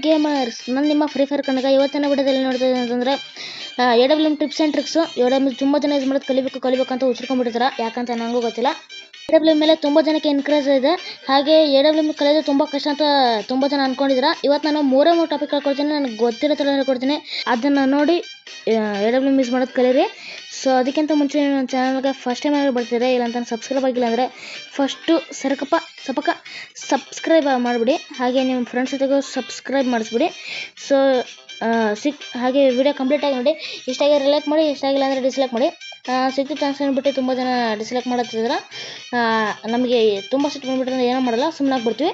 Gamers, ನಾನು ನಿಮ್ಮ free fire Kannada. ಇವತ್ತಿನ ವಿಡಿಯೋದಲ್ಲಿ ನೋಡ್ತಾ ಅಂತಂದ್ರೆ AWM tips and tricks. AWM ತುಂಬ ಜನ ಯೂಸ್ ಮಾಡೋದು ಕಲಿಬೇಕು ಅಂತ ಉಚ್ಚಿರ್ಕೊಂಡ್ಬಿಟ್ಟಿರ್ತಾರೆ. ಯಾಕಂತ ನನಗೂ ಗೊತ್ತಿಲ್ಲ. AWM ಮೇಲೆ ತುಂಬ ಜನಕ್ಕೆ ಎನ್ಕರೇಜ್ ಇದೆ. ಹಾಗೆ AWM ಕಲಿಯೋದು ತುಂಬ ಕಷ್ಟ ಅಂತ ತುಂಬ ಜನ ಅನ್ಕೊಂಡಿದ್ದೀರಾ. ಇವತ್ತು ನಾನು ಮೂರೇ ಟಾಪಿಕ್ ಹೇಳ್ಕೊಡ್ತೀನಿ, ನನಗೆ ಗೊತ್ತಿರೋ ಥರ ಹೇಳ್ಕೊಡ್ತೀನಿ. ಅದನ್ನು ನೋಡಿ AWM ಯೂಸ್ ಮಾಡೋದು ಕಲೀರಿ. ಸೊ ಅದಕ್ಕಿಂತ ಮುಂಚೆ ನನ್ನ ಚಾನಲ್ಗೆ ಫಸ್ಟ್ ಟೈಮ್ ಆಗಿ ಬರ್ತೀರಾ, ಇಲ್ಲ ಅಂತ ಸಬ್ಸ್ಕ್ರೈಬ್ ಆಗಿಲ್ಲ ಅಂದರೆ ಫಸ್ಟು ಸಬ್ಸ್ಕ್ರೈಬ್ ಮಾಡಿಬಿಡಿ. ಹಾಗೆ ನಿಮ್ಮ ಫ್ರೆಂಡ್ಸ್ ಜೊತೆಗೂ ಸಬ್ಸ್ಕ್ರೈಬ್ ಮಾಡಿಸ್ಬಿಡಿ. ಸೊ ಹಾಗೆ ವಿಡಿಯೋ ಕಂಪ್ಲೀಟಾಗಿ ನೋಡಿ. ಇಷ್ಟ ಆಗಿದ್ರೆ ಲೈಕ್ ಮಾಡಿ, ಇಷ್ಟ ಆಗಿಲ್ಲ ಅಂದರೆ ಡಿಸ್ಲೈಕ್ ಮಾಡಿ. ಸಿಕ್ಕಿದ ಚಾನ್ಸ್ ಅಂದ್ಬಿಟ್ಟು ತುಂಬ ಜನ ಡಿಸ್ಲೈಕ್ ಮಾಡತ್ತಿದ್ರೆ ನಮಗೆ ತುಂಬ ಸಿಟ್ಟು ಬಂದುಬಿಟ್ರೆ ಏನೋ ಮಾಡಲ್ಲ, ಸುಮ್ಮನೆ ಆಗ್ಬಿಡ್ತೀವಿ.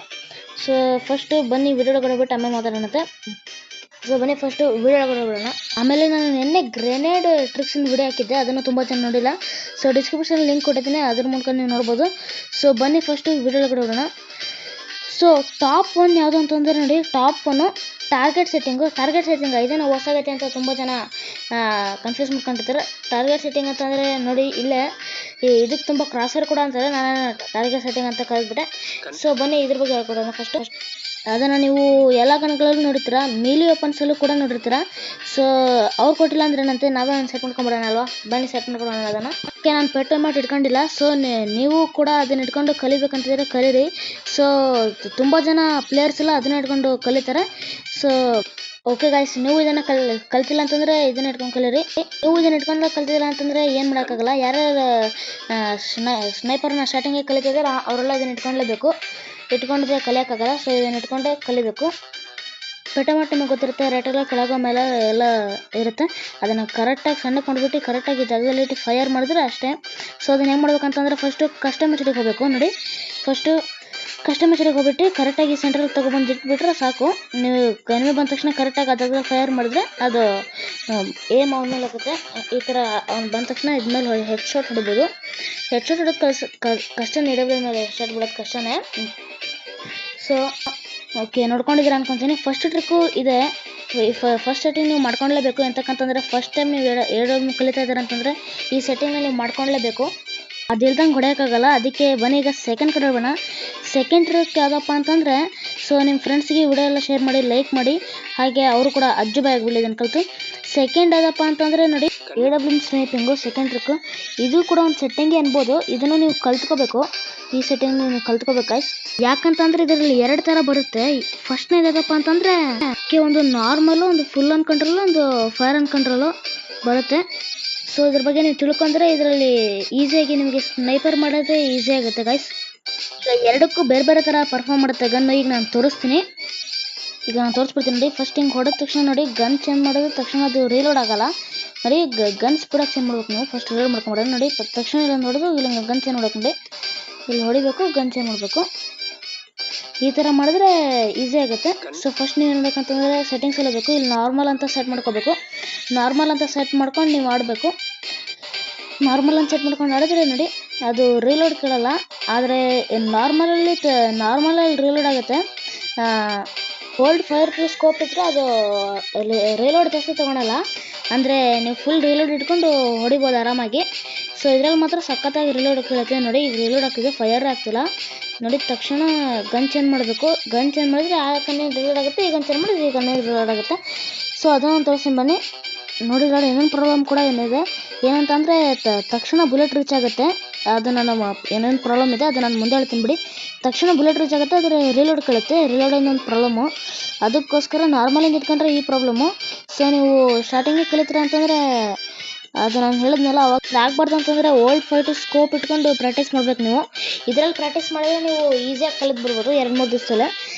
ಸೊ ಫಸ್ಟು ಬನ್ನಿ ವಿಡಿಯೋ ಬಿಟ್ಟು ಆಮೇಲೆ ಮಾತಾಡೋಣಂತೆ. ಸೊ ಬನ್ನಿ ಫಸ್ಟು ವಿಡಿಯೋ ಬಿಡೋಣ. ಆಮೇಲೆ ನಾನು ನಿನ್ನೆ ಗ್ರೆನೇಡ್ ಟ್ರಿಕ್ಸಿನ ವಿಡಿಯೋ ಹಾಕಿದ್ದೆ, ಅದನ್ನು ತುಂಬ ಜನ ನೋಡಿಲ್ಲ. ಸೊ ಡಿಸ್ಕ್ರಿಪ್ಷನ್ ಲಿಂಕ್ ಕೊಟ್ಟಿದ್ದೀನಿ, ಅದ್ರ ಮೂಲಕ ನೀವು ನೋಡ್ಬೋದು. ಸೊ ಬನ್ನಿ ಫಸ್ಟು ವಿಡಿಯೋ ಬಿಡೋಣ. ಸೊ ಟಾಪ್ 1 ಯಾವುದು ಅಂತಂದರೆ ನೋಡಿ, ಟಾಪ್ 1 ಟಾರ್ಗೆಟ್ ಸೆಟ್ಟಿಂಗು. ಇದೇನೋ ಹೊಸಾಗೈತೆ ಅಂತ ತುಂಬ ಜನ ಕನ್ಫ್ಯೂಸ್ ಮಾಡ್ಕೊಂಡಿರ್ತಾರೆ. ಟಾರ್ಗೆಟ್ ಸೆಟ್ಟಿಂಗ್ ಅಂತಂದರೆ ನೋಡಿ, ಇಲ್ಲೇ ಇದಕ್ಕೆ ತುಂಬ ಕ್ರಾಸರ್ ಕೂಡ ಅಂತಾರೆ, ನಾನು ಟಾರ್ಗೆಟ್ ಸೆಟ್ಟಿಂಗ್ ಅಂತ ಕರೆದ್ಬಿಟ್ಟೆ. ಸೊ ಬನ್ನಿ ಇದ್ರ ಬಗ್ಗೆ ಹೇಳ್ಕೊಡೋಣ. ಫಸ್ಟು ಅದನ್ನು ನೀವು ಎಲ್ಲ ಗನ್ಗಳಲ್ಲೂ ನೋಡಿರ್ತೀರ, ಮೀಲಿ ವೆಪನ್ಸಲ್ಲೂ ಕೂಡ ನೋಡಿರ್ತೀರ. ಸೊ ಅವ್ರು ಕೊಟ್ಟಿಲ್ಲ ಅಂದ್ರೆ ಏನಂತೆ, ನಾವೇ ಒಂದು ಸೆಟ್ ಮಾಡ್ಕೊಂಬಿಡೋಣ ಅಲ್ವಾ. ಬನ್ನಿ ಸೆಟ್ ಮಾಡ್ಕೊಡೋಣ ಅದನ್ನು. ಓಕೆ, ನಾನು ಪೆಟ್ರೋಲ್ ಮಾಡಿ ಇಟ್ಕೊಂಡಿಲ್ಲ. ಸೊ ನೀವು ಕೂಡ ಅದನ್ನ ಇಟ್ಕೊಂಡು ಕಲಿಬೇಕಂತಿದ್ರೆ ಕಲೀರಿ. ಸೊ ತುಂಬ ಜನ ಪ್ಲೇಯರ್ಸ್ ಎಲ್ಲ ಅದನ್ನ ಇಟ್ಕೊಂಡು ಕಲಿತಾರೆ. ಸೊ ಓಕೆ ಗಾಯ್ಸ್, ನೀವು ಇದನ್ನು ಕಲ್ತಿಲ್ಲ ಅಂತಂದರೆ ಇದನ್ನ ಇಟ್ಕೊಂಡು ಕಲೀರಿ. ನೀವು ಇದನ್ನ ಇಟ್ಕೊಂಡು ಕಲ್ತಿಲ್ಲ ಅಂತಂದರೆ ಏನು ಮಾಡೋಕ್ಕಾಗಲ್ಲ. ಯಾರ್ಯಾರು ಸ್ನೈಪರ್ನ ಸ್ಟಾರ್ಟಿಂಗಿಗೆ ಕಲಿತಿದ್ದಾರೆ ಅವರೆಲ್ಲ ಇದನ್ನ ಇಟ್ಕೊಂಡಿದ್ರೆ ಕಲಿಯೋಕ್ಕಾಗಲ್ಲ. ಸೊ ಇದನ್ನು ಇಟ್ಕೊಂಡೆ ಕಲಿಬೇಕು. ಪೆಟಮಾಟ್ ನಿಮಗೆ ಗೊತ್ತಿರುತ್ತೆ, ರೇಟೆಲ್ಲ ಕೆಳಗೋ ಮೇಲೆ ಎಲ್ಲ ಇರುತ್ತೆ. ಅದನ್ನು ಕರೆಕ್ಟಾಗಿ ಸಣ್ಣಕ್ಕೆ ಮಾಡಿಬಿಟ್ಟು ಕರೆಕ್ಟಾಗಿ ಜಾಗದಲ್ಲಿಟ್ಟು ಫೈರ್ ಮಾಡಿದ್ರೆ ಅಷ್ಟೇ. ಸೊ ಅದನ್ನು ಹೆಂಗೆ ಮಾಡ್ಬೇಕಂತಂದರೆ ಫಸ್ಟು ಕಸ್ಟಮ್ ಮೆಚಡಿಗೆ ಹೋಗಬೇಕು. ನೋಡಿ, ಫಸ್ಟು ಕಸ್ಟಮ್ ಮೆಚಡಿಗೆ ಹೋಗ್ಬಿಟ್ಟು ಕರೆಕ್ಟಾಗಿ ಸೆಂಟ್ರಲ್ಲಿ ತೊಗೊಬಂದು ಇಟ್ಬಿಟ್ರೆ ಸಾಕು. ನೀವು ಕಡಿಮೆ ಬಂದ ತಕ್ಷಣ ಕರೆಕ್ಟಾಗಿ ಅದಾಗ ಫೈರ್ ಮಾಡಿದ್ರೆ ಅದು ಏಮ್ ಅವನ ಮೇಲೆ ಹೋಗುತ್ತೆ. ಈ ಥರ ಅವ್ನು ಬಂದ ತಕ್ಷಣ ಇದ್ಮೇಲೆ ಹೆಡ್ ಶಾಟ್ ಹೊಡಿಬೋದು. ಹೆಡ್ ಶಾಟ್ ಹೊಡೋದು ಕಷ್ಟನೇ, AWM ಮೇಲೆ ಹೆಡ್ ಶಾಟ್ ಬಿಡೋದು ಕಷ್ಟನೇ. ಸೊ ಓಕೆ, ನೋಡ್ಕೊಂಡಿದ್ದೀರಾ ಅನ್ಕೊತೀನಿ. ಫಸ್ಟ್ ಟ್ರಿಕ್ಕು ಇದೆ. ಫಸ್ಟ್ ಸೆಟ್ಟಿಂಗ್ ನೀವು ಮಾಡ್ಕೊಳ್ಲೇಬೇಕು. ಎಂತಕ್ಕಂತಂದರೆ ಫಸ್ಟ್ ಟೈಮ್ ನೀವು AWM ಕಲಿತಾ ಇದ್ದೀರ ಅಂತಂದರೆ ಈ ಸೆಟ್ಟಿಂಗ್ನ ನೀವು ಮಾಡ್ಕೊಳ್ಲೇಬೇಕು. ಅದು ಇಲ್ದಂಗೆ ಹೊಡೆಯೋಕ್ಕಾಗಲ್ಲ. ಅದಕ್ಕೆ ಬನ್ನಿ ಈಗ ಸೆಕೆಂಡ್ ಕಡೆ ಹೋಗೋಣ. ಸೆಕೆಂಡ್ ಟ್ರಿಕ್ ಯಾವುದಪ್ಪ ಅಂತಂದರೆ, ಸೊ ನಿಮ್ಮ ಫ್ರೆಂಡ್ಸ್ಗೆ ವಿಡಿಯೋ ಎಲ್ಲ ಶೇರ್ ಮಾಡಿ, ಲೈಕ್ ಮಾಡಿ, ಹಾಗೆ ಅವರು ಕೂಡ ಅಜ್ಜು ಬಾಯ್ ಆಗಿಬಿಡಲಿ ಇದನ್ನು ಕಲಿತು. ಸೆಕೆಂಡ್ ಯಾವುದಪ್ಪ ಅಂತಂದರೆ ನೋಡಿ, AWM ಸ್ನೈಪಿಂಗು ಸೆಕೆಂಡ್ ಟ್ರಿಕ್ಕು. ಇದು ಕೂಡ ಒಂದು ಸೆಟ್ಟಿಂಗೇ ಅನ್ಬೋದು. ಇದನ್ನು ನೀವು ಕಲ್ತ್ಕೋಬೇಕು. ಈ ಸೆಟ್ಟಿಂಗ್ ನೀವು ಕಲ್ತ್ಕೋಬೇಕು ಗೈಸ್. ಯಾಕಂತಂದರೆ ಇದರಲ್ಲಿ 2 ಥರ ಬರುತ್ತೆ. ಫಸ್ಟ್ನೇದು ಯಾವುದಪ್ಪ ಅಂತಂದರೆ ಒಂದು ನಾರ್ಮಲು, ಒಂದು ಫುಲ್ ಆನ್ ಕಂಟ್ರೋಲು, ಒಂದು ಫೈರ್ ಆನ್ ಕಂಟ್ರೋಲು ಬರುತ್ತೆ. ಸೊ ಇದ್ರ ಬಗ್ಗೆ ನೀವು ತಿಳ್ಕೊಂಡ್ರೆ ಇದರಲ್ಲಿ ಈಸಿಯಾಗಿ ನಿಮಗೆ ಸ್ನೈಪರ್ ಮಾಡೋದೇ ಈಸಿ ಆಗುತ್ತೆ ಗೈಸ್. ಎರಡಕ್ಕೂ ಬೇರೆ ಬೇರೆ ಥರ ಪರ್ಫಾರ್ಮ್ ಮಾಡುತ್ತೆ ಗನ್ನು. ಈಗ ನಾನು ತೋರಿಸ್ತೀನಿ. ಈಗ ನಾನು ತೋರಿಸ್ಬಿಡ್ತೀನಿ ನೋಡಿ. ಫಸ್ಟ್ ಹಿಂಗೆ ಹೊಡೆದ ತಕ್ಷಣ ನೋಡಿ, ಗನ್ ಚೇಂಜ್ ಮಾಡಿದ ತಕ್ಷಣ ಅದು ರೀಲೋಡ್ ಆಗಲ್ಲ. ನೋಡಿ, ಗನ್ ಸ್ಪೀಡಾಗಿ ಚೇಂಜ್ ಮಾಡ್ಬೇಕು ನೀವು. ಫಸ್ಟ್ ರೀಲೋಡ್ ಮಾಡ್ಕೊಂಬಿಡೋಣ. ನೋಡಿ, ತಕ್ಷಣ ಇಲ್ಲ ನೋಡೋದು, ಇಲ್ಲ ಗನ್ ಚೇಂಜ್ ಮಾಡೋಕೆ ನೋಡಿ, ಇಲ್ಲಿ ಹೊಡಿಬೇಕು, ಗನ್ ಚೇಂಜ್ ಮಾಡಬೇಕು. ಈ ಥರ ಮಾಡಿದ್ರೆ ಈಸಿ ಆಗುತ್ತೆ. ಸೊ ಫಸ್ಟ್ ನೀವು ಏನು ಮಾಡ್ಬೇಕಂತಂದರೆ ಸೆಟ್ಟಿಂಗ್ಸ್ ಎಲ್ಲ ಬೇಕು. ಇಲ್ಲಿ ನಾರ್ಮಲ್ ಅಂತ ಸೆಟ್ ಮಾಡ್ಕೋಬೇಕು. ನಾರ್ಮಲ್ ಅಂತ ಸೆಟ್ ಮಾಡ್ಕೊಂಡು ನೀವು ಆಡಬೇಕು. ನಾರ್ಮಲ್ ಅಂತ ಸೆಟ್ ಮಾಡ್ಕೊಂಡು ಆಡಿದ್ರೆ ನೋಡಿ, ಅದು ರೀಲೋಡ್ ಕೇಳಲ್ಲ. ಆದರೆ ನಾರ್ಮಲಲ್ಲಿ ರೀಲೋಡ್ ಆಗುತ್ತೆ. ಓಲ್ಡ್ ಫೈರ್ ಸ್ಕೋಪ್ ಇಟ್ಟರೆ ಅದು ರೀಲೋಡ್ ಜಾಸ್ತಿ ತೊಗೊಳಲ್ಲ. ಅಂದರೆ ನೀವು ಫುಲ್ ರೀಲೋಡ್ ಇಟ್ಕೊಂಡು ಹೊಡಿಬೋದು ಆರಾಮಾಗಿ. ಸೊ ಇದ್ರಲ್ಲಿ ಮಾತ್ರ ಸಖತ್ತಾಗಿ ರೀಲೋಡ್ ಕೇಳುತ್ತೆ. ನೋಡಿ, ಈಗ ರೀಲೋಡ್ ಆಗ್ತಿದೆ, ಫೈರ್ ಆಗ್ತಿಲ್ಲ. ನೋಡಿ, ತಕ್ಷಣ ಗನ್ ಚೇಂಜ್ ಮಾಡಬೇಕು. ಗನ್ ಚೇಂಜ್ ಮಾಡಿದ್ರೆ ಆ ಕಣ್ಣೆ ರೀಲೋಡ್ ಆಗುತ್ತೆ, ಈ ಗನ್ ಚೇಂಜ್ ಮಾಡಿದ್ರೆ ಈ ಕಣ್ಣೆ ರೀಲೋಡ್ ಆಗುತ್ತೆ. ಸೊ ಅದನ್ನು ತೋರಿಸ್ತೀನಿ ಬನ್ನಿ. ನೋಡಿ, ಇನ್ನೊಂದು ಪ್ರಾಬ್ಲಮ್ ಕೂಡ ಏನಿದೆ ಏನಂತಂದರೆ ತಕ್ಷಣ ಬುಲೆಟ್ ರೀಚ್ ಆಗುತ್ತೆ. ಅದು ನಾನು ಏನೇನು ಪ್ರಾಬ್ಲಮ್ ಇದೆ ಅದು ನಾನು ಮುಂದೆ ಹೇಳ್ತೀನಿ ಬಿಡಿ. ತಕ್ಷಣ ಬುಲೆಟ್ ರೀಚ್ ಆಗುತ್ತೆ, ಆದರೆ ರೀಲೋಡ್ ಕೇಳುತ್ತೆ. ರೀಲೋಡ್ ಇನ್ನೊಂದು ಪ್ರಾಬ್ಲಮ್ಮು. ಅದಕ್ಕೋಸ್ಕರ ನಾರ್ಮಲಿಂದ ಇಟ್ಕೊಂಡ್ರೆ ಈ ಪ್ರಾಬ್ಲಮ್ಮು. ಸೊ ನೀವು ಸ್ಟಾರ್ಟಿಂಗಿಗೆ ಕಲಿತೀರ ಅಂತಂದರೆ ಅದು ನಾನು ಹೇಳಿದ್ನಲ್ಲ, ಅವಾಗ ಆಗಬಾರ್ದು ಅಂತಂದರೆ ಓಲ್ಡ್ ಫೈಟು ಸ್ಕೋಪ್ ಇಟ್ಕೊಂಡು ಪ್ರಾಕ್ಟೀಸ್ ಮಾಡ್ಬೇಕು ನೀವು. ಇದರಲ್ಲಿ ಪ್ರಾಕ್ಟೀಸ್ ಮಾಡಿದ್ರೆ ನೀವು ಈಸಿಯಾಗಿ ಕಲಿತು ಬಿಡ್ಬೋದು 2-3 ದಿವಸದಲ್ಲೇ.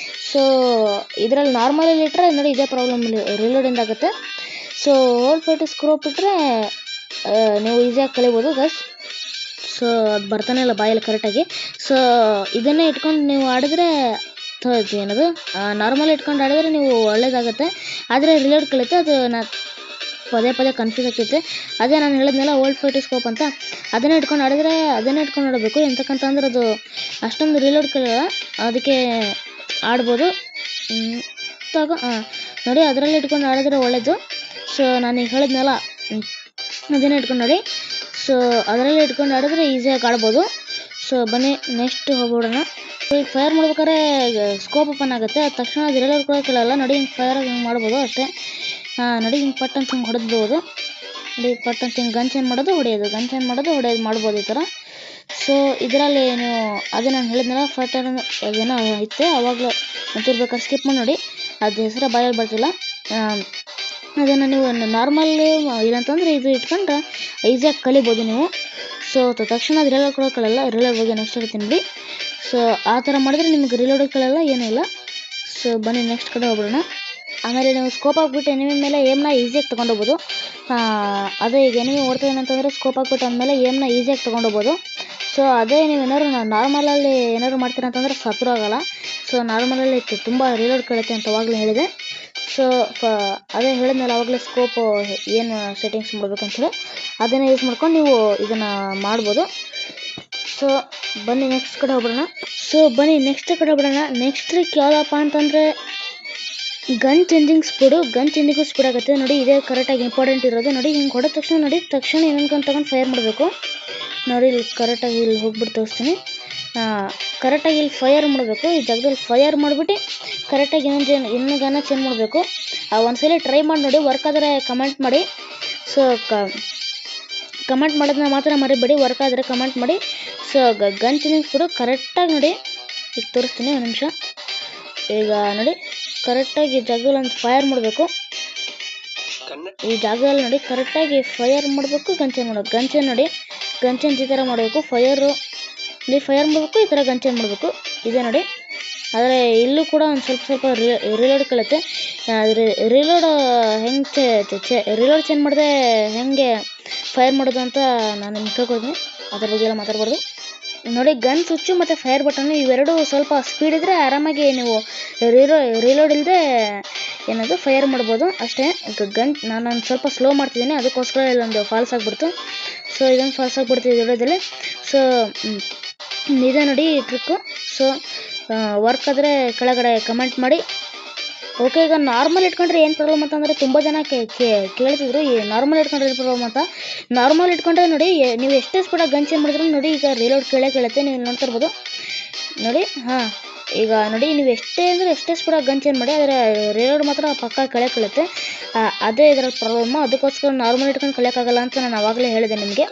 ಸೊ ಇದರಲ್ಲಿ ನಾರ್ಮಲಲ್ಲಿ ಇಟ್ಟರೆ ನೋಡಿ ಇದೇ ಪ್ರಾಬ್ಲಮ್ ರೀಲೋಡಿಂದ ಆಗುತ್ತೆ. ಸೊ ಓಲ್ಡ್ ಫೈಟು ಸ್ಕೋಪ್ ಇಟ್ಟರೆ ನೀವು ಈಸಿಯಾಗಿ ಕಲಿಬೋದು ಗೈಸ್. ಸೊ ಅದು ಬರ್ತಾನೆ ಇಲ್ಲ ಬಾಯಲ್ಲಿ ಕರೆಕ್ಟಾಗಿ. ಸೊ ಇದನ್ನೇ ಇಟ್ಕೊಂಡು ನೀವು ಆಡಿದ್ರೆ ಏನದು ನಾರ್ಮಲ್ ಇಟ್ಕೊಂಡು ಆಡಿದ್ರೆ ನೀವು ಒಳ್ಳೇದಾಗುತ್ತೆ. ಆದರೆ ರಿಲೋಡ್ ಕಲಿಯುತ್ತೆ. ಅದು ಪದೇ ಕನ್ಫ್ಯೂಸ್ ಆಗ್ತೈತೆ. ಅದೇ ನಾನು ಹೇಳಿದ್ನಲ್ಲ ಓಲ್ಡ್ ಫೈಟು ಸ್ಕೋಪ್ ಅಂತ, ಅದನ್ನೇ ಇಟ್ಕೊಂಡು ಆಡಬೇಕು. ಎಂತಕ್ಕಂತಂದ್ರೆ ಅದು ಅಷ್ಟೊಂದು ರಿಲೋಡ್ ಕಲಿಯಲ್ಲ, ಅದಕ್ಕೆ ಆಡ್ಬೋದು. ನೋಡಿ, ಅದರಲ್ಲಿ ಇಟ್ಕೊಂಡು ಆಡಿದ್ರೆ ಒಳ್ಳೇದು. ಸೊ ನಾನು ಈಗ ಹೇಳಿದ್ನಲ್ಲ ಅದನ್ನೇ ಇಟ್ಕೊಂಡು ನೋಡಿ. ಸೊ ಅದರಲ್ಲಿ ಇಟ್ಕೊಂಡು ಆಡಿದ್ರೆ ಈಸಿಯಾಗಿ ಆಡ್ಬೋದು. ಸೊ ಬನ್ನಿ ನೆಕ್ಸ್ಟ್ ಹೋಗ್ಬಿಡೋಣ. ಈಗ ಫೈರ್ ಮಾಡ್ಬೇಕಾದ್ರೆ ಸ್ಕೋಪ್ ಓಪನ್ ಆಗುತ್ತೆ, ಅದು ತಕ್ಷಣ ಅದು ರಿಲೋಡ್ ಕೂಡ ಕೇಳಲ್ಲ ನೋಡಿ. ಹಿಂಗೆ ಫೈರ್ ಹಿಂಗೆ ಮಾಡ್ಬೋದು ಅಷ್ಟೇ. ನೋಡಿ ಹಿಂಗೆ ಪಟ್ ಅಂತ ಹಿಂಗೆ ಹೊಡೆದ್ಬೋದು ನೋಡಿ. ಪಟ್ ಅಂತ ಹಿಂಗೆ ಗನ್ ಚೇಂಜ್ ಮಾಡೋದು ಹೊಡೆಯೋದು, ಗನ್ ಚೇಂಜ್ ಮಾಡೋದು ಹೊಡೆಯೋದು ಮಾಡ್ಬೋದು ಈ ಥರ. ಸೊ ಇದರಲ್ಲಿ ನೀವು ಅದೇ ನಾನು ಹೇಳಿದ್ನಲ್ಲ ಫೈಟರ್ ಏನೋ ಇತ್ತೆ, ಅವಾಗಲೂ ಒಂಚೂರು ಬೇಕಾದ್ರೆ ಸ್ಕಿಪ್ ಮಾಡಿ ನೋಡಿ. ಅದು ಹೆಸರು ಬಾಯಲ್ಲಿ ಬರ್ತಿಲ್ಲ. ಅದನ್ನು ನೀವು ನಾರ್ಮಲ್ ಇಲ್ಲಂತಂದರೆ ಇದು ಇಟ್ಕೊಂಡ್ರೆ ಈಸಿಯಾಗಿ ಕಲಿಬೋದು ನೀವು. ಸೊ ತಕ್ಷಣ ಅದು ರಿಲೋಡ್ ಕೂಡ ಕೇಳಲ್ಲ. ರಿಲೋಡ್ ಬಗ್ಗೆ ನೆಕ್ಸ್ಟ್ ಹೇಳ್ತೀನಿ ಬಿಡಿ. ಸೊ ಆ ಥರ ಮಾಡಿದ್ರೆ ನಿಮ್ಗೆ ರಿಲೋಡ್ ಕೇಳಲ್ಲ, ಏನೂ ಇಲ್ಲ. ಸೊ ಬನ್ನಿ ನೆಕ್ಸ್ಟ್ ಕಡೆ ಹೋಗ್ಬಿಡೋಣ. ಆಮೇಲೆ ನೀವು ಸ್ಕೋಪ್ ಹಾಕ್ಬಿಟ್ಟು ಎನಿಮಿ ಮೇಲೆ ಏಮ್ನ ಈಸಿಯಾಗಿ ತೊಗೊಂಡೋಗ್ಬೋದು. ಅದೇ ಈಗ ಎನಿಮಿ ಓಡ್ತಾ ಏನಂತಂದರೆ ಸ್ಕೋಪ್ ಹಾಕ್ಬಿಟ್ಟು ಅಂದಮೇಲೆ ಏಮ್ನ ಈಸಿಯಾಗಿ ತೊಗೊಂಡೋಗ್ಬೋದು. ಸೊ ಅದೇ ನೀವು ಏನಾದ್ರು ನಾರ್ಮಲಲ್ಲಿ ಏನಾದ್ರು ಮಾಡ್ತೀರ ಅಂತಂದರೆ ಸತ್ರು ಆಗೋಲ್ಲ. ಸೊ ನಾರ್ಮಲಲ್ಲಿ ತುಂಬ ರಿಲೋಡ್ ಕೇಳುತ್ತೆ ಅಂತ ಅವಾಗಲೇ ಹೇಳಿದೆ. ಸೊ ಅದೇ ಹೇಳಿದ್ಮೇಲೆ ಆವಾಗಲೇ ಸ್ಕೋಪು ಏನು ಸೆಟ್ಟಿಂಗ್ಸ್ ಮಾಡ್ಬೇಕಂತೇಳಿ ಅದನ್ನು ಯೂಸ್ ಮಾಡ್ಕೊಂಡು ನೀವು ಇದನ್ನು ಮಾಡ್ಬೋದು. ಸೊ ಬನ್ನಿ ನೆಕ್ಸ್ಟ್ ಕಡೆ ಹೋಗ್ಬಿಡೋಣ. ನೆಕ್ಸ್ಟ್ ಟ್ರಿಕ್ ಯಾವುದಪ್ಪ ಅಂತಂದರೆ gun changing speed. Gun changing speed ಆಗುತ್ತೆ ನೋಡಿ. ಇದೇ ಕರೆಕ್ಟಾಗಿ ಇಂಪಾರ್ಟೆಂಟ್ ಇರೋದು ನೋಡಿ. ಹಿಂಗೆ ಹೊಡೆದ ತಕ್ಷಣ ಇನ್ನೊಂದು ತಗೊಂಡು ಫೈರ್ ಮಾಡಬೇಕು ನೋಡಿ. ಇಲ್ಲಿ ಕರೆಕ್ಟಾಗಿ ಇಲ್ಲಿ ಹೋಗ್ಬಿಟ್ಟು ತೋರಿಸ್ತೀನಿ. ಕರೆಕ್ಟಾಗಿ ಇಲ್ಲಿ ಫೈರ್ ಮಾಡಬೇಕು. ಈ ಜಾಗದಲ್ಲಿ ಫೈರ್ ಮಾಡಿಬಿಟ್ಟು ಕರೆಕ್ಟಾಗಿ ಇನ್ನೊಂದು ಗನ್ನ ಚೇಂಜ್ ಮಾಡಬೇಕು. ಒಂದ್ಸಲ ಟ್ರೈ ಮಾಡಿ ನೋಡಿ, ವರ್ಕ್ ಆದರೆ ಕಮೆಂಟ್ ಮಾಡಿ. ಸೊ ಕಮೆಂಟ್ ಮಾಡೋದನ್ನ ಮಾತ್ರ ಮರಿಬೇಡಿ, ವರ್ಕ್ ಆದರೆ ಕಮೆಂಟ್ ಮಾಡಿ. ಸೊ ಗನ್ ಚೇಂಜಿಂಗ್ ಸ್ಪೀಡು ಕರೆಕ್ಟಾಗಿ ನೋಡಿ. ಈಗ ತೋರಿಸ್ತೀನಿ ಒಂದು ನಿಮಿಷ. ಈಗ ನೋಡಿ ಕರೆಕ್ಟಾಗಿ ಜಾಗದಲ್ಲಿ ಒಂದು ಫೈರ್ ಮಾಡಬೇಕು. ಈ ಜಾಗದಲ್ಲಿ ನೋಡಿ ಕರೆಕ್ಟಾಗಿ ಫೈರ್ ಮಾಡಬೇಕು, ಗನ್ ಚೇಂಜ್ ಮಾಡಬೇಕು. ಗನ್ ಚೇಂಜ್ ನೋಡಿ, ಗನ್ ಚೇಂಜ್ ಈ ಥರ ಮಾಡಬೇಕು. ಫೈರ್ ಮಾಡಬೇಕು, ಈ ಥರ ಗನ್ ಚೇಂಜ್ ಮಾಡಬೇಕು. ಇದೆ ನೋಡಿ. ಆದರೆ ಇಲ್ಲೂ ಕೂಡ ಒಂದು ಸ್ವಲ್ಪ ರಿಲೋಡ್ ಕೇಳುತ್ತೆ. ರಿಲೋಡ್ ಹೆಂಗೆ ರಿಲೋಡ್ ಚೇಂಜ್ ಮಾಡಿದ್ರೆ ಹೆಂಗೆ ಫೈರ್ ಮಾಡೋದು ಅಂತ ನಾನು ನಿಮ್ಗೆ ಕೇಳ್ಕೊಡ್ತೀನಿ. ಅದ್ರ ಬಗ್ಗೆ ಎಲ್ಲ ಮಾತಾಡ್ಬಾರ್ದು ನೋಡಿ. ಗನ್ ಸ್ವಿಚ್ಚು ಮತ್ತು ಫೈರ್ ಬಟನ್ ಇವೆರಡು ಸ್ವಲ್ಪ ಸ್ಪೀಡ್ ಇದ್ದರೆ ಆರಾಮಾಗಿ ನೀವು ರಿಲೋಡ್ ಇಲ್ಲದೆ ಏನದು ಫೈರ್ ಮಾಡ್ಬೋದು ಅಷ್ಟೇ. ನಾನೊಂದು ಸ್ವಲ್ಪ ಸ್ಲೋ ಮಾಡ್ತಿದ್ದೀನಿ, ಅದಕ್ಕೋಸ್ಕರ ಇಲ್ಲೊಂದು ಫಾಲ್ಸ್ ಆಗಿಬಿಡ್ತು. ಸೊ ಇದೊಂದು ಫಾಲ್ಸ್ ಆಗಿಬಿಡ್ತು ವಿಡಿಯೋದಲ್ಲಿ. ಸೊ ಇದೆ ನೋಡಿ ಈ ಟ್ರಿಕ್ಕು. ಸೊ ವರ್ಕ್ ಆದರೆ ಕೆಳಗಡೆ ಕಮೆಂಟ್ ಮಾಡಿ. ಓಕೆ, ಈಗ ನಾರ್ಮಲ್ ಇಟ್ಕೊಂಡ್ರೆ ಏನು ಪ್ರಾಬ್ಲಮ್ ಅಂತಂದರೆ ತುಂಬ ಜನ ಕೇಳ್ತಿದ್ರು ಈ ನಾರ್ಮಲ್ ಇಟ್ಕೊಂಡ್ರೆ ಏನು ಪ್ರಾಬ್ಲಮ್ ಅಂತ. ನಾರ್ಮಲ್ ಇಟ್ಕೊಂಡ್ರೆ ನೋಡಿ ನೀವು ಎಷ್ಟೇ ಸ್ಪೀಡಾಗಿ ಗನ್ ಚೇಂಜ್ ಮಾಡಿದ್ರು ನೋಡಿ ಈಗ ರಿಲೋಡ್ ಕೇಳುತ್ತೆ. ನೀವು ನೋಡ್ತಾ ಇರ್ಬೋದು ನೋಡಿ. ಈಗ ನೋಡಿ ನೀವು ಎಷ್ಟೇ ಸ್ಪೀಡಾಗಿ ಗನ್ ಚೇಂಜ್ ಮಾಡಿ ಆದರೆ ರಿಲೋಡ್ ಮಾತ್ರ ಪಕ್ಕ ಕೇಳುತ್ತೆ. ಅದೇ ಇದರ ಪ್ರಾಬ್ಲಮ್ಮು. ಅದಕ್ಕೋಸ್ಕರ ನಾರ್ಮಲ್ ಇಟ್ಕೊಂಡು ಕಲಿಯೋಕ್ಕಾಗಲ್ಲ ಅಂತ ನಾನು ಆವಾಗಲೇ ಹೇಳಿದೆ ನಿಮಗೆ.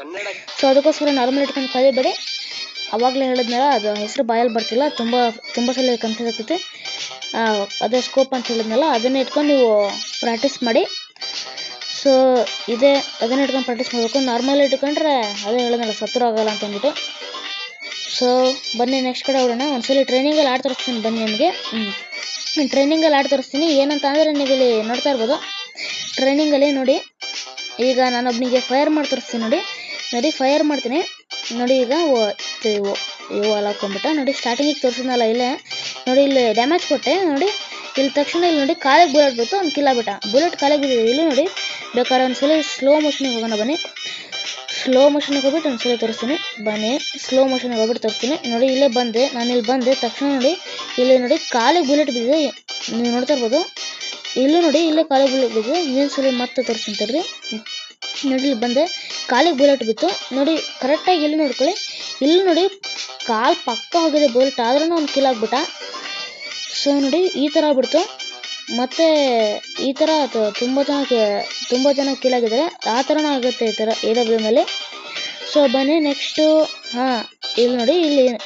ಸೊ ಅದಕ್ಕೋಸ್ಕರ ನಾರ್ಮಲ್ ಇಟ್ಕೊಂಡು ಕಲಿಬೇಡಿ. ಆವಾಗಲೇ ಹೇಳಿದ್ಮೇಲೆ ಅದು ಹೆಸರು ಬಾಯಲ್ಲಿ ಬರ್ತಿಲ್ಲ, ತುಂಬ ಸಲ ಕನ್ಫ್ಯೂಸ್ ಆಗ್ತೈತೆ. ಅದೇ ಸ್ಕೋಪ್ ಅಂತ ಹೇಳಿದ್ನಲ್ಲ, ಅದನ್ನೇ ಇಟ್ಕೊಂಡು ನೀವು ಪ್ರಾಕ್ಟೀಸ್ ಮಾಡಿ. ಸೊ ಅದನ್ನೇ ಇಟ್ಕೊಂಡು ಪ್ರಾಕ್ಟೀಸ್ ಮಾಡಬೇಕು. ನಾರ್ಮಲ್ ಇಟ್ಕೊಂಡ್ರೆ ಅದೇ ಹೇಳಿದ್ನಲ್ಲ ಸತ್ರು ಆಗೋಲ್ಲ ಅಂತ ಅಂದ್ಬಿಟ್ಟು. ಸೊ ಬನ್ನಿ ನೆಕ್ಸ್ಟ್ ಕಡೆ ಹೋಗೋಣ. ಒಂದ್ಸಲಿ ಟ್ರೈನಿಂಗಲ್ಲಿ ಆಡಿ ತೋರಿಸ್ತೀನಿ ಬನ್ನಿ ನಿಮಗೆ. ಟ್ರೈನಿಂಗಲ್ಲಿ ಆಡಿ ತೋರಿಸ್ತೀನಿ. ಏನಂತ ಅಂದರೆ ನೀವು ಇಲ್ಲಿ ನೋಡ್ತಾ ಇರ್ಬೋದು ಟ್ರೈನಿಂಗಲ್ಲಿ ನೋಡಿ. ಈಗ ನಾನು ಒಬ್ಬನಿಗೆ ಫೈರ್ ಮಾಡಿ ತೋರಿಸ್ತೀನಿ ನೋಡಿ. ಫೈರ್ ಮಾಡ್ತೀನಿ ನೋಡಿ. ಈಗ ಇವು ಅಲ್ಲ ಹಾಕೊಂಡ್ಬಿಟ್ಟ ನೋಡಿ. ಸ್ಟಾರ್ಟಿಂಗಿಗೆ ತೋರಿಸಿದ್ನಲ್ಲ ಇಲ್ಲೇ ನೋಡಿ, ಇಲ್ಲಿ ಡ್ಯಾಮೇಜ್ ಕೊಟ್ಟೆ ನೋಡಿ. ಇಲ್ಲಿ ತಕ್ಷಣ ಇಲ್ಲಿ ನೋಡಿ ಕಾಲಿಗೆ ಬುಲೆಟ್ ಬಿತ್ತು, ಅವ್ನು ಕಿಲ್ಲ ಬುಲೆಟ್ ಕಾಲಿಗೆ ಬಿದ್ದಿದೆ. ಇಲ್ಲಿ ನೋಡಿ ಬೇಕಾದ್ರೆ ಒಂದ್ಸಲ ಸ್ಲೋ ಮೋಷನಿಗೆ ಹೋಗೋಣ ಬನ್ನಿ. ಸ್ಲೋ ಮೋಷನ್ಗೆ ಹೋಗ್ಬಿಟ್ಟು ಒಂದ್ಸಲ ತೋರಿಸ್ತೀನಿ ಬನ್ನಿ. ಸ್ಲೋ ಮೋಷನ್ಗೆ ಹೋಗ್ಬಿಟ್ಟು ತೋರಿಸ್ತೀನಿ ನೋಡಿ. ನಾನು ಇಲ್ಲಿ ಬಂದೆ ತಕ್ಷಣ ನೋಡಿ ಇಲ್ಲಿ ನೋಡಿ ಕಾಲಿಗೆ ಬುಲೆಟ್ ಬಿದ್ದಿದೆ. ನೀವು ನೋಡ್ತಾ ಇರ್ಬೋದು. ಇಲ್ಲೂ ನೋಡಿ ಇಲ್ಲೇ ಕಾಲಿಗೆ ಬುಲೆಟ್ ಬಿದ್ದಿದೆ. ಇನ್ನೊಂದ್ಸಲ ಮತ್ತೆ ತೋರಿಸ್ತೀನಿ ತರ್ರಿ ನೋಡಿ. ಇಲ್ಲಿ ಬಂದೆ ಕಾಲಿಗೆ ಬುಲೆಟ್ ಬಿತ್ತು ನೋಡಿ. ಕರೆಕ್ಟಾಗಿ ಇಲ್ಲಿ ನೋಡ್ಕೊಳ್ಳಿ. ಇಲ್ಲಿ ನೋಡಿ ಕಾಲು ಪಕ್ಕ ಹೋಗಿದೆ ಬುಲೆಟ್, ಆದ್ರೂ ಅವ್ನು ಕಿಲ್ ಆಗ್ಬಿಟ್ಟ. ಸೊ ನೋಡಿ ಈ ಥರ ಆಗ್ಬಿಡ್ತು. ಮತ್ತು ಈ ಥರ ತುಂಬ ಜನ ಕಿಲ್ ಆಗಿದ್ದಾರೆ. ಆ ಥರನೂ ಆಗುತ್ತೆ ಈ ಥರ AW ಮೇಲೆ. ಸೊ ಬನ್ನಿ ನೆಕ್ಸ್ಟು. ಇಲ್ಲಿ ನೋಡಿ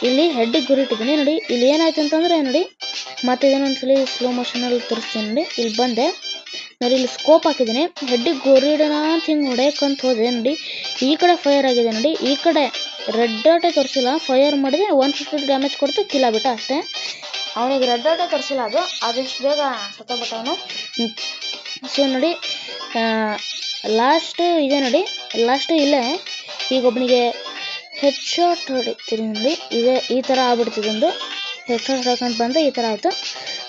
ಇಲ್ಲಿ ಹೆಡ್ಡಿಗೆ ಗುರಿ ಇಟ್ಟಿದ್ದೀನಿ ನೋಡಿ. ಇಲ್ಲಿ ಏನಾಯ್ತು ಅಂತಂದರೆ ನೋಡಿ ಮತ್ತೆ ಇದನ್ನೊಂದ್ಸಲಿ ಸ್ಲೋ ಮೋಷನಲ್ಲಿ ತೋರಿಸ್ತೀನಿ ನೋಡಿ. ಇಲ್ಲಿ ಬಂದೆ ನೋಡಿ, ಇಲ್ಲಿ ಸ್ಕೋಪ್ ಹಾಕಿದ್ದೀನಿ. ಹೆಡ್ಡಿಗೆ ಗುರಿ ಇಡೋಣ ಅಂತ ಹಿಂಗೆ ಹೊಡೆಯಕ್ಕಂತ ಹೋದೆ ನೋಡಿ. ಈ ಕಡೆ ಫೈರ್ ಆಗಿದೆ ನೋಡಿ. ಈ ಕಡೆ ರೆಡ್ ಡಾಟೇ ತೋರಿಸಿಲ್ಲ, ಫೈರ್ ಮಾಡಿದೆ 150 ಡ್ಯಾಮೇಜ್ ಕೊಡ್ತು, ಕಿಲ್ ಆಗ್ಬಿಟ್ಟ ಅಷ್ಟೇ. ಅವನಿಗೆ ರೆಡ್ ಡಾಟೇ ತೋರಿಸಿಲ್ಲ, ಅದಷ್ಟು ಬೇಗ ಸತ್ತೋಗ್ಬಿಟ್ಟ ಅವನು. ಸೊ ನೋಡಿ ಲಾಸ್ಟ್ ಇದೆ ನೋಡಿ. ಲಾಸ್ಟ್ ಇಲ್ಲೇ ಈಗ ಒಬ್ಬನಿಗೆ ಹೆಡ್ ಶಾಟ್ ಹೊಡಿತೀರಿ ನೋಡಿ. ಈ ಥರ ಆಗ್ಬಿಡ್ತಿದ್ದೊಂದು ಹೆಡ್ ಶಾಟ್ ಹಾಕಂತ ಬಂದರೆ ಈ ಥರ ಆಯಿತು.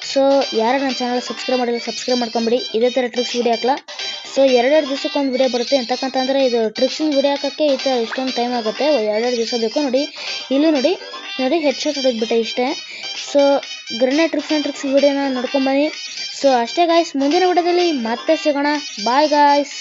ಸೊ ಯಾರು ನನ್ನ ಚಾನಲ್ ಸಬ್ಸ್ಕ್ರೈಬ್ ಮಾಡಿಲ್ಲ ಸಬ್ಸ್ಕ್ರೈಬ್ ಮಾಡ್ಕೊಂಬಿಡಿ. ಇದೇ ಥರ ಟ್ರಿಕ್ಸ್ ವಿಡಿಯೋ ಹಾಕಲ್ಲ. ಸೊ 2 ದಿವಸಕ್ಕೊಂದು ವಿಡಿಯೋ ಬರುತ್ತೆ. ಎಂತಕ್ಕಂತಂದರೆ ಇದು ಟ್ರಿಕ್ಸಿನ ವಿಡಿಯೋ ಹಾಕೋಕ್ಕೆ ಈ ಥರ ಇಷ್ಟೊಂದು ಟೈಮ್ ಆಗುತ್ತೆ. 2 ದಿವಸ ಬೇಕು ನೋಡಿ. ಇಲ್ಲೂ ನೋಡಿ ಹೆಡ್ ಶಾಟ್ ಹೊಡೆದ್ಬಿಟ್ಟೆ ಇಷ್ಟೇ. ಸೊ ಗ್ರೆನೇಡ್ ಟ್ರಿಕ್ಸ್ ವಿಡಿಯೋನ ನೋಡ್ಕೊಂಬನ್ನಿ. ಸೊ ಅಷ್ಟೇ ಗಾಯ್ಸ್, ಮುಂದಿನ ವಿಡಿಯೋದಲ್ಲಿ ಮತ್ತೆ ಸಿಗೋಣ. Bye guys.